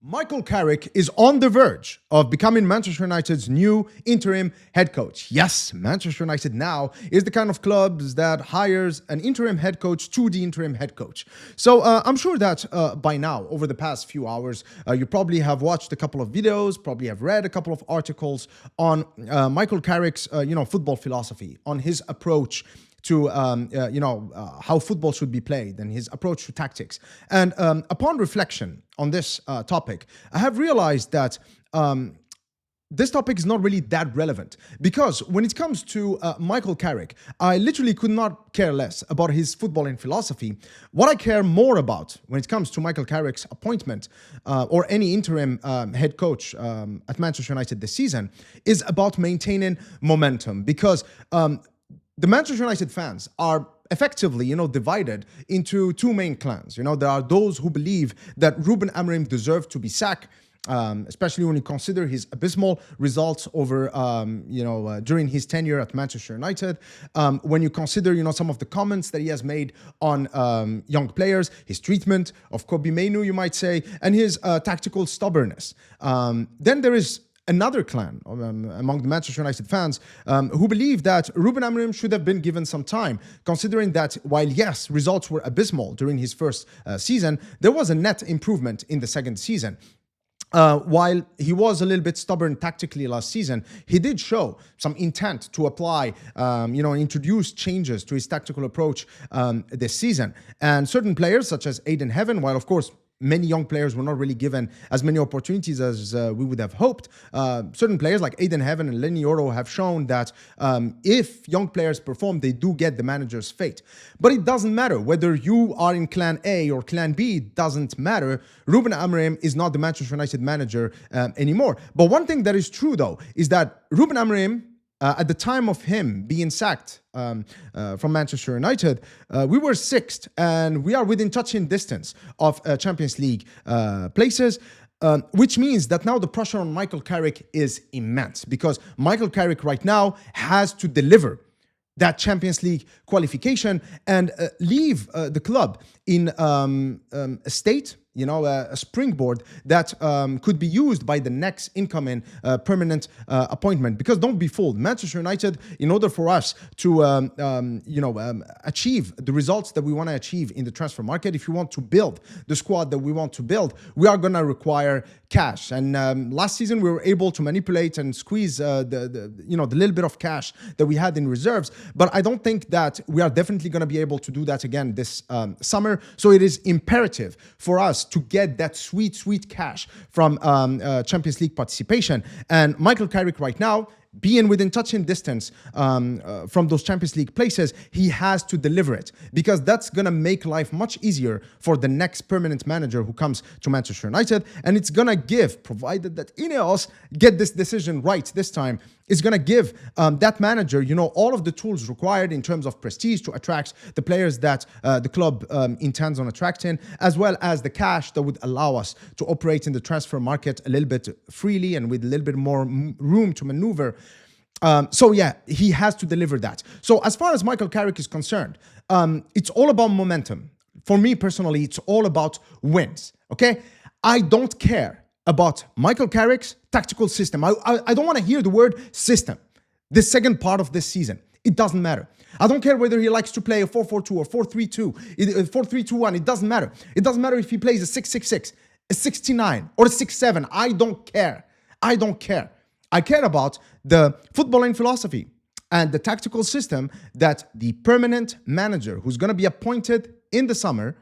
Michael Carrick is on the verge of becoming Manchester United's new interim head coach. Yes, Manchester United now is the kind of clubs that hires an interim head coach to the interim head coach. So I'm sure that by now, over the past few hours, you probably have watched a couple of videos, probably have read a couple of articles on Michael Carrick's football philosophy, on his approach to how football should be played and his approach to tactics. And upon reflection on this topic, I have realized that this topic is not really that relevant, because when it comes to Michael Carrick, I literally could not care less about his footballing philosophy. What I care more about when it comes to Michael Carrick's appointment or any interim head coach at Manchester United this season is about maintaining momentum, because the Manchester United fans are effectively, divided into two main clans. There are those who believe that Ruben Amorim deserved to be sacked, especially when you consider his abysmal results over, during his tenure at Manchester United. When you consider, some of the comments that he has made on young players, his treatment of Kobbie Mainoo, you might say, and his tactical stubbornness. Then there is another clan among the Manchester United fans who believe that Ruben Amorim should have been given some time, considering that while, yes, results were abysmal during his first season, there was a net improvement in the second season. While he was a little bit stubborn tactically last season, he did show some intent to apply, introduce changes to his tactical approach this season. And certain players, such as Aiden Heaven, while of course many young players were not really given as many opportunities as we would have hoped, certain players like Aiden Heaven and Lenny Yoro have shown that if young players perform, they do get the manager's fate. But it doesn't matter whether you are in Clan A or Clan B, it doesn't matter. Ruben Amorim is not the Manchester United manager anymore. But one thing that is true, though, is that Ruben Amorim, at the time of him being sacked from Manchester United, we were sixth, and we are within touching distance of Champions League places, which means that now the pressure on Michael Carrick is immense, because Michael Carrick right now has to deliver that Champions League qualification and leave the club in a state, a springboard that could be used by the next incoming permanent appointment. Because don't be fooled, Manchester United, in order for us to achieve the results that we want to achieve in the transfer market, if you want to build the squad that we want to build, we are going to require cash. And last season we were able to manipulate and squeeze the little bit of cash that we had in reserves, but I don't think that we are definitely going to be able to do that again this summer. So it is imperative for us to get that sweet cash from Champions League participation. And Michael Carrick right now, being within touching distance from those Champions League places, he has to deliver it, because that's going to make life much easier for the next permanent manager who comes to Manchester United. And it's going to give, provided that INEOS get this decision right this time, it's going to give that manager, all of the tools required in terms of prestige to attract the players that the club intends on attracting, as well as the cash that would allow us to operate in the transfer market a little bit freely and with a little bit more room to maneuver. So yeah, he has to deliver that. So as far as Michael Carrick is concerned, it's all about momentum. For me personally, it's all about wins, okay? I don't care about Michael Carrick's tactical system. I don't want to hear the word system the second part of this season. It doesn't matter. I don't care whether he likes to play a 4-4-2 or 4-3-2, 4-3-2-1. It doesn't matter. It doesn't matter if he plays a 6-6-6, a 69, or a 6-7. I don't care. I don't care. I care about the footballing philosophy and the tactical system that the permanent manager who's going to be appointed in the summer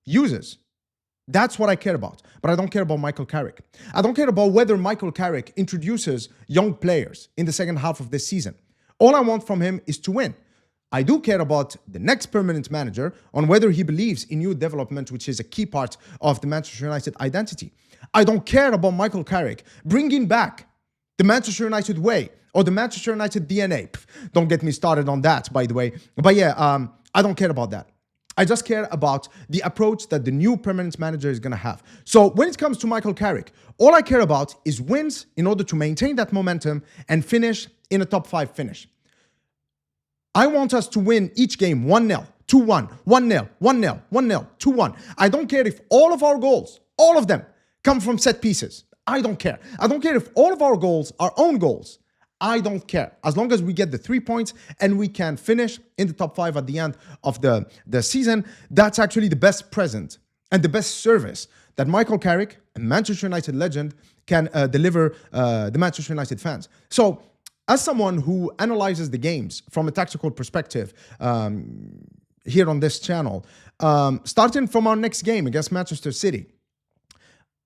uses. That's what I care about. But I don't care about Michael Carrick. I don't care about whether Michael Carrick introduces young players in the second half of this season. All I want from him is to win. I do care about the next permanent manager, on whether he believes in youth development, which is a key part of the Manchester United identity. I don't care about Michael Carrick bringing back the Manchester United way or the Manchester United DNA. Don't get me started on that, by the way. But yeah, I don't care about that. I just care about the approach that the new permanent manager is going to have. So when it comes to Michael Carrick, all I care about is wins in order to maintain that momentum and finish in a top 5 finish. I want us to win each game 1-0, 2-1, 1-0, 1-0, 1-0, 2-1. I don't care if all of our goals, all of them, come from set pieces. I don't care. I don't care if all of our goals are own goals. I don't care. As long as we get the 3 points and we can finish in the top 5 at the end of the season, that's actually the best present and the best service that Michael Carrick, a Manchester United legend, can deliver the Manchester United fans. So, as someone who analyzes the games from a tactical perspective here on this channel, starting from our next game against Manchester City,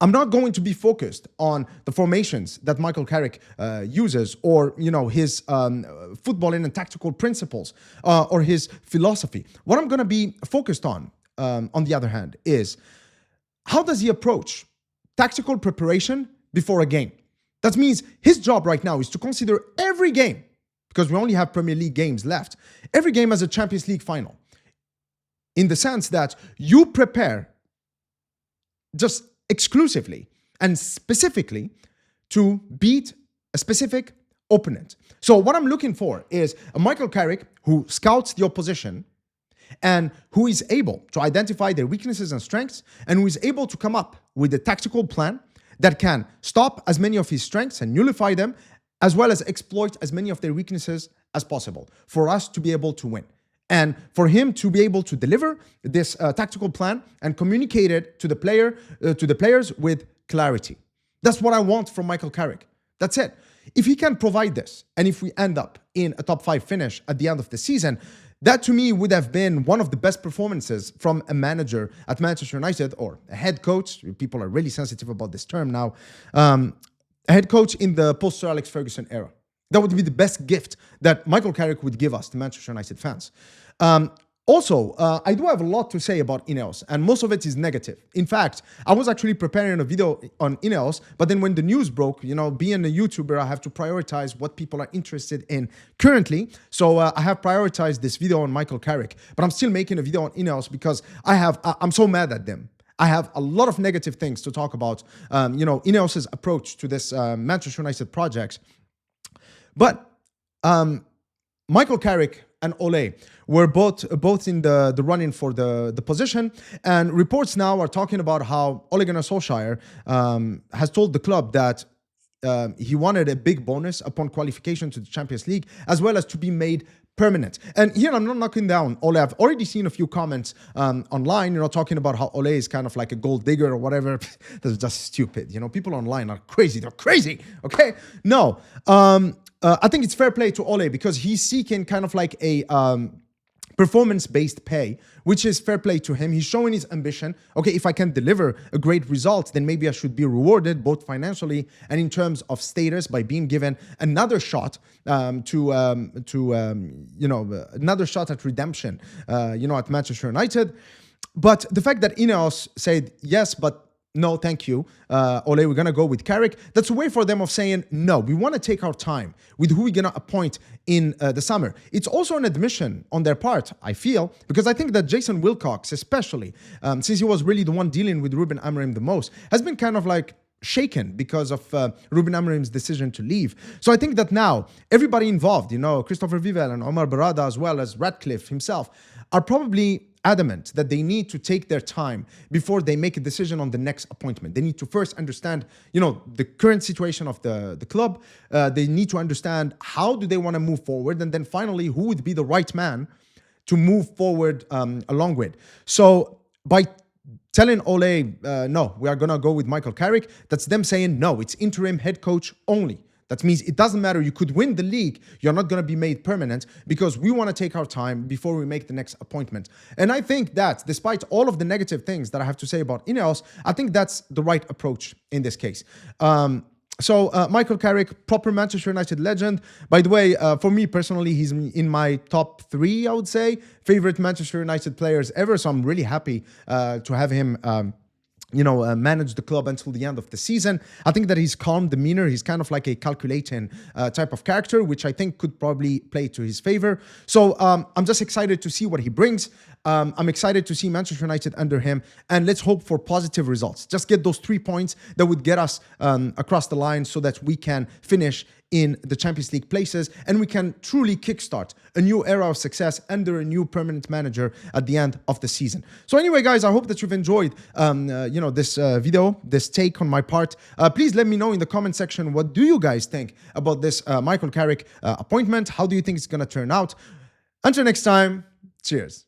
I'm not going to be focused on the formations that Michael Carrick uses, or his footballing and tactical principles, or his philosophy. What I'm going to be focused on the other hand, is how does he approach tactical preparation before a game? That means his job right now is to consider every game, because we only have Premier League games left, every game as a Champions League final, in the sense that you prepare just exclusively and specifically to beat a specific opponent. So what I'm looking for is a Michael Carrick who scouts the opposition and who is able to identify their weaknesses and strengths, and who is able to come up with a tactical plan that can stop as many of his strengths and nullify them, as well as exploit as many of their weaknesses as possible for us to be able to win. And for him to be able to deliver this tactical plan and communicate it to the players with clarity. That's what I want from Michael Carrick. That's it. If he can provide this, and if we end up in a top 5 finish at the end of the season, that to me would have been one of the best performances from a manager at Manchester United, or a head coach. People are really sensitive about this term now. A head coach in the post-Sir Alex Ferguson era. That would be the best gift that Michael Carrick would give us, the Manchester United fans. Also, I do have a lot to say about INEOS, and most of it is negative. In fact, I was actually preparing a video on INEOS, but then when the news broke, being a YouTuber, I have to prioritize what people are interested in currently. So I have prioritized this video on Michael Carrick, but I'm still making a video on INEOS because I'm so mad at them. I have a lot of negative things to talk about, INEOS's approach to this Manchester United project. But Michael Carrick and Ole were both in the running for the position, and reports now are talking about how Ole Gunnar Solskjær has told the club that he wanted a big bonus upon qualification to the Champions League, as well as to be made permanent. And here I'm not knocking down Ole. I've already seen a few comments online, talking about how Ole is kind of like a gold digger or whatever. That's just stupid. People online are crazy. They're crazy. Okay? No. I think it's fair play to Ole, because he's seeking kind of like a performance-based pay, which is fair play to him. He's showing his ambition. Okay, if I can deliver a great result, then maybe I should be rewarded both financially and in terms of status by being given another shot another shot at redemption, at Manchester United. But the fact that INEOS said yes, but no, thank you, Ole, we're going to go with Carrick. That's a way for them of saying, no, we want to take our time with who we're going to appoint in the summer. It's also an admission on their part, I feel, because I think that Jason Wilcox, especially, since he was really the one dealing with Ruben Amorim the most, has been kind of like shaken because of Ruben Amorim's decision to leave. So I think that now everybody involved, Christopher Vivell and Omar Barada, as well as Radcliffe himself, are probably adamant that they need to take their time before they make a decision on the next appointment. They need to first understand, the current situation of the club. They need to understand how do they want to move forward, and then finally, who would be the right man to move forward along with. So by telling Ole, no, we are going to go with Michael Carrick, that's them saying, no, it's interim head coach only. That means it doesn't matter. You could win the league. You're not going to be made permanent, because we want to take our time before we make the next appointment. And I think that despite all of the negative things that I have to say about INEOS, I think that's the right approach in this case. So Michael Carrick, proper Manchester United legend. By the way, for me personally, he's in my top 3, I would say, favorite Manchester United players ever. So I'm really happy to have him manage the club until the end of the season. I think that his calm demeanor, he's kind of like a calculating type of character, which I think could probably play to his favor. So I'm just excited to see what he brings. I'm excited to see Manchester United under him, and let's hope for positive results. Just get those 3 points that would get us across the line so that we can finish in the Champions League places, and we can truly kickstart a new era of success under a new permanent manager at the end of the season. So anyway, guys, I hope that you've enjoyed this video, this take on my part. Please let me know in the comment section, what do you guys think about this Michael Carrick appointment? How do you think it's going to turn out? Until next time, cheers.